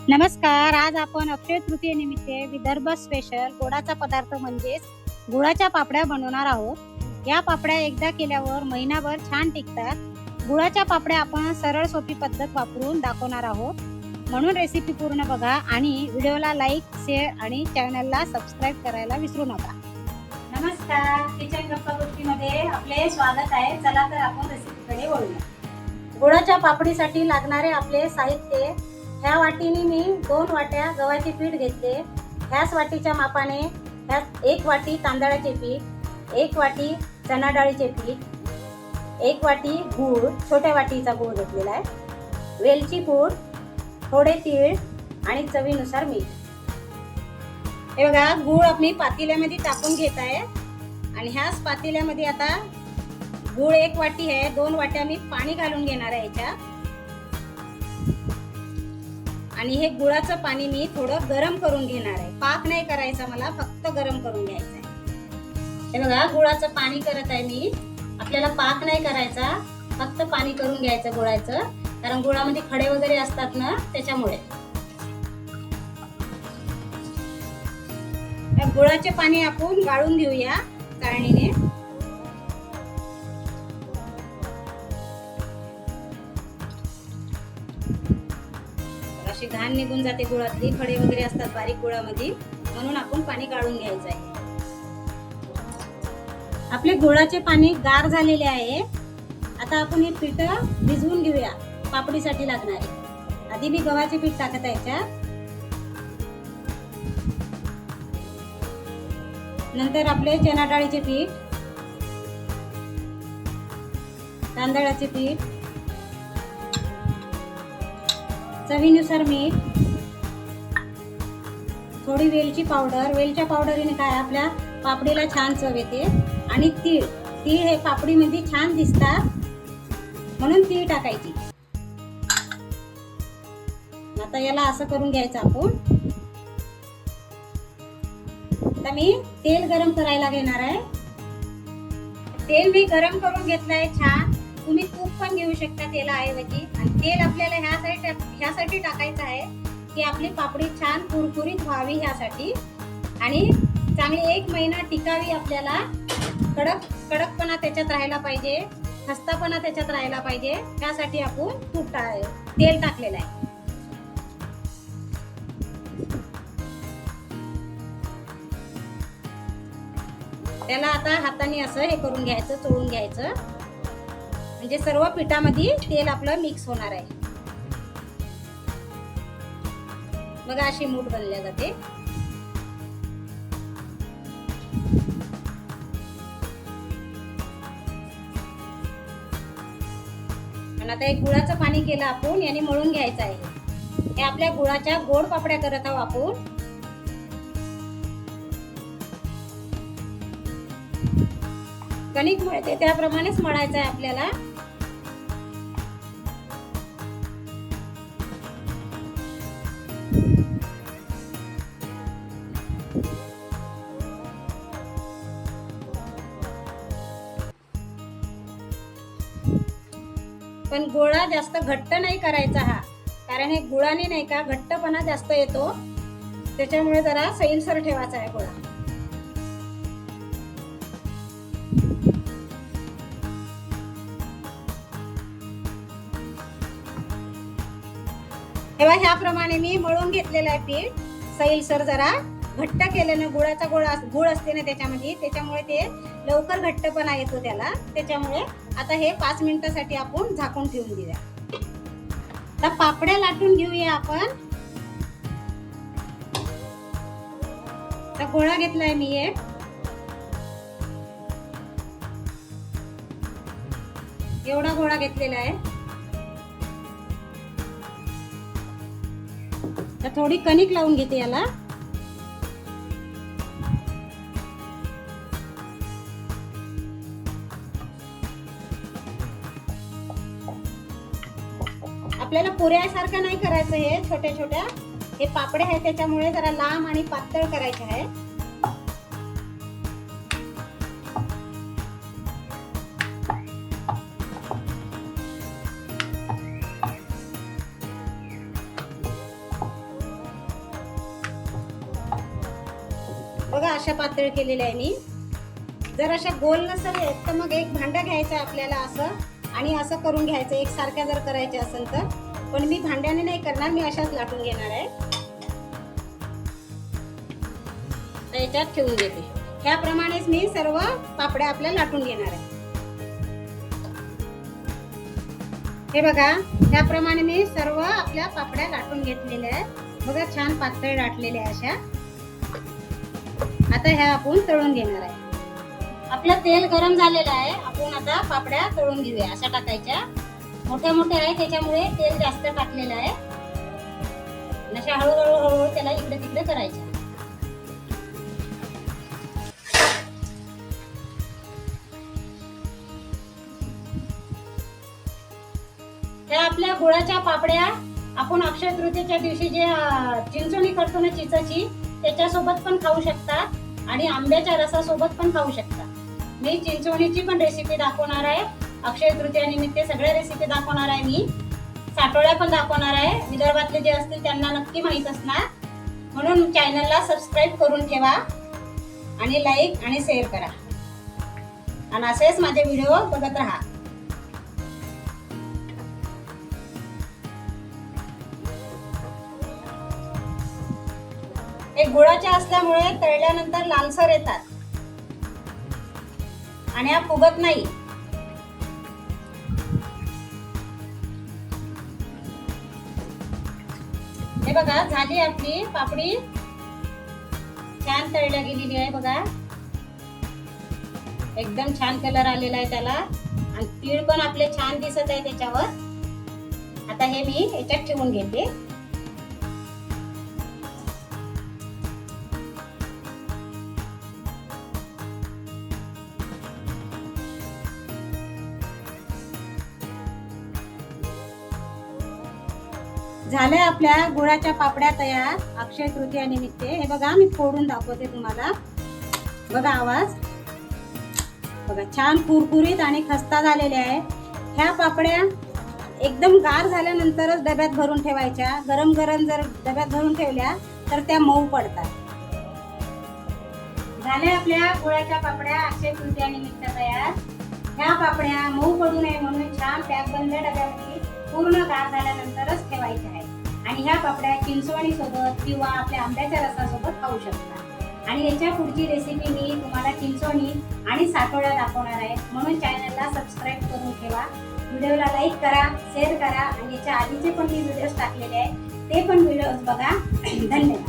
नमस्कार. आज आपण अक्षय तृतीयेनिमित्त विदर्भ स्पेशल गोडाचा पदार्थ म्हणजेच गुळाच्या पापड्या बनवणार आहोत. या पापड्या एकदा केल्यावर महिनाभर छान टिकतात. गुळाच्या पापड्या आपण सरळ सोपी पद्धत वापरून दाखवणार आहोत. म्हणून रेसिपी पूर्ण बघा आणि व्हिडिओला लाईक, शेअर आणि चॅनलला सबस्क्राईब करायला विसरू नका. नमस्कार. किचन गप्पा गोष्टीमध्ये आपले स्वागत आहे. चला तर आपण रेसिपीकडे वळूया. गुळाच्या पापडीसाठी लागणारे आपले साहित्य: ह्या वाटीने मी 2 वाट्या गव्हाचे पीठ घेतले. ह्याच वाटीच्या मापाने ह्यात 1 वाटी तांदळाचे पीठ, 1 वाटी चणा डाळीचे पीठ, 1 वाटी गूळ, छोट्या वाटीचा गूळ घेतलेला आहे, वेलची पूड, थोडे तीळ आणि चवीनुसार मीठ. हे बघा, गूळ मी पातेल्यामध्ये टाकून घेत आहे आणि ह्याच पातेल्यामध्ये आता गूळ 1 वाटी आहे, 2 वाट्या मी पाणी घालून घेणार आहे याच्यात. आणि हे गुळाचं पाणी मी थोडं गरम करून घेणार आहे. पाक नाही करायचा मला, फक्त गरम करून घ्यायचं आहे. हे बघा, गुळाचं पाणी करत आहे मी. आपल्याला पाक नाही करायचा, फक्त पाणी करून घ्यायचं गुळाचं, कारण गुळामध्ये खडे वगैरे असतात ना, त्याच्यामुळे. गुळाचे पाणी आपण गाळून घेऊया चाळणीने. घाण निघून जाते, गुळातली खडे वगैरे असतात बारीक गुळामध्ये, म्हणून आपण पाणी गाळून घ्यायचं आहे. आपले गुळाचे पाणी गार झालेले आहे. आता आपण हे पीठ भिजवून घेऊया पापडीसाठी लागणारे. आधी मी गव्हाचे पीठ टाकत आहे याच्यात, नंतर आपले चणा डाळीचे पीठ, तांदळाचे पीठ, चवीनुसार मीठ, थोडी वेलची पावडर. वेलच्या पावडरीने काय आपल्या पापडीला छान चव येते. आणि तीळ. तीळ हे पापडीमध्ये छान दिसतात, म्हणून तीळ टाकायची. आता याला असं करून घ्यायचं आपण. आता मी तेल गरम करायला घेणार आहे. तेल मी गरम करून घेतलंय छान. तुम्ही तूप पण घेऊ शकता तेलाऐवजी. आणि तेल आपल्याला ह्यासाठी टाकायचं आहे की आपली पापडी छान कुरकुरीत व्हावी ह्यासाठी, आणि चांगली 1 महिना टिकावी. आपल्याला कडकपणा त्याच्यात राहायला पाहिजे, खस्तापणा त्याच्यात राहायला पाहिजे. त्यासाठी आपण तेल टाकलेलं आहे. त्याला आता हाताने असं हे करून घ्यायचं, चोळून घ्यायचं, म्हणजे सर्व पिठामध्ये तेल आपलं मिक्स होणार आहे. बघा, अशी मूठ बनल्या जाते. आणि आता एक गुळाचं पाणी केलं आपण, याने मळून घ्यायचं आहे. हे आपल्या गुळाच्या गोड पापड्या करत आहोत आपण. कणिक मळते त्याप्रमाणेच मळायचं आहे आपल्याला. पण गोळा जास्त घट्ट नाही करायचा हा, कारण हे गुळाने नाही का घट्टपणा जास्त येतो, त्याच्यामुळे जरा सैलसर ठेवायचा आहे गोळा. तेव्हा ह्याप्रमाणे मी मळून घेतलेलं आहे पीठ. सैलसर जरा घट्ट केल्यानं गुळ असते ना त्याच्यामुळे ते लवकर घट्टपणा येतो त्याला. त्याच्यामुळे आता हे 5 मिनिटासाठी आपण झाकून ठेवून देऊया. आता पापड्या लाटून घेऊया आपण. आता गोळा घेतलाय मी एक. एवढा गोळा घेतलेला आहे. तर थोडी कणिक लावून घेते याला. आपल्याला पुऱ्यासारखं नाही करायचं, हे छोट्या छोट्या हे पापड्या आहेत, त्याच्यामुळे जरा लांब आणि पातळ करायचे आहे. बघा अशा पातळ केलेल्या आहे मी. जर अशा गोल नसेल तर मग एक भांडं घ्यायचं आपल्याला असं आणि असं करून घ्यायचं एकसारख्या जर करायचे असेल तर. पण मी भांड्याने नाही करणार, मी अशाच लाटून घेणार आहे. तर याच्यात ठेवून देते. ह्याप्रमाणेच मी सर्व पापड्या आपल्या लाटून घेणार आहे. हे बघा त्याप्रमाणे मी सर्व आपल्या पापड्या लाटून घेतलेल्या आहेत. बघा छान पातळ लाटलेल्या अशा. आता ह्या आपण तळून घेणार आहे. आपलं तेल गरम झालेलं आहे. आपण आता पापड्या तळून घेऊया. अशा टाकायच्या, मोठ्या मोठ्या आहे त्याच्यामुळे तेल जास्त टाकलेलं आहे. अशा हळूहळू हळूहळू त्याला इकडे तिकडे करायच्या. ह्या आपल्या गुळाच्या पापड्या आपण अक्षय तृतीयेच्या दिवशी जे चिंचोणी करतो ना चिचाची, त्याच्यासोबत पण खाऊ शकतात आणि आंब्याच्या रसासोबत पण खाऊ शकतात. मी चिंचोणीची पण रेसिपी दाखवणार आहे. अक्षय तृतीयानिमित्त सगळ्या रेसिपी दाखवणार आहे मी. साटोळ्या पण दाखवणार आहे. विदर्भातले जे असतील त्यांना नक्की माहित असणार, म्हणून चॅनलला सबस्क्राईब करून ठेवा आणि लाईक आणि शेअर करा आणि असेच माझे व्हिडिओ बघत राहा. हे गुळाच्या असल्यामुळे तळल्यानंतर लालसर येतात आणि हा फुगत नाही. हे बघा झाली आपली पापडी, छान तळल्या गेलेली आहे. बघा एकदम छान कलर आलेला आहे त्याला आणि तीळ पण आपले छान दिसत आहे त्याच्यावर. आता हे मी याच्यात ठेवून घेते. झाल्या आपल्या गुळाच्या पापड्या तयार अक्षय तृतीयानिमित्त. हे बघा मी फोडून दाखवते तुम्हाला. बघा आवाज, बघा छान कुरकुरीत आणि खस्ता झालेल्या आहे. ह्या पापड्या एकदम गार झाल्यानंतरच डब्यात भरून ठेवायच्या. गरम गरम जर डब्यात भरून ठेवल्या तर त्या मऊ पडतात. झाल्या आपल्या गुळाच्या पापड्या अक्षय तृतीयानिमित्त तयार. ह्या पापड्या मऊ पडू नये म्हणून छान पॅक बंद डब्यामध्ये पूर्ण गार झाल्यानंतरच ठेवायचे आहे. आणि ह्या पापड्या चिंचवणी सोबत किंवा आपल्या आंब्याच्या रसासोबत खाऊ शकता. आणि याच्या पुढची रेसिपी मी तुम्हाला चिंचवणी आणि साटोळ्या दाखवणार आहे, म्हणून चॅनलला सबस्क्राईब करून ठेवा. व्हिडिओला लाईक करा, शेअर करा आणि याच्या आधीचे पण मी व्हिडिओज टाकलेले आहेत ते पण व्हिडिओज बघा. धन्यवाद.